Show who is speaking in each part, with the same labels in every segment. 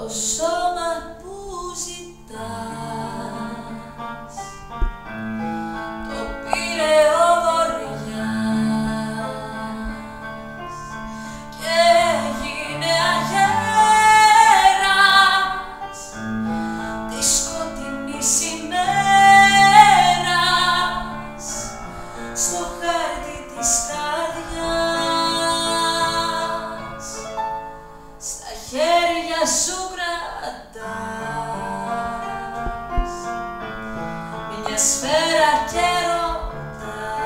Speaker 1: το σώμα που ζητάς το πήρε ο βοριάς και έγινε αγέρας της σκοτεινής ημέρας στο χάρτη της καρδιάς. Στα χέρια σου κρατάς μια σφαίρα και ρωτάς,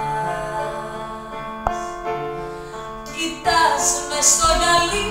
Speaker 1: κοιτάς μες στο γυαλί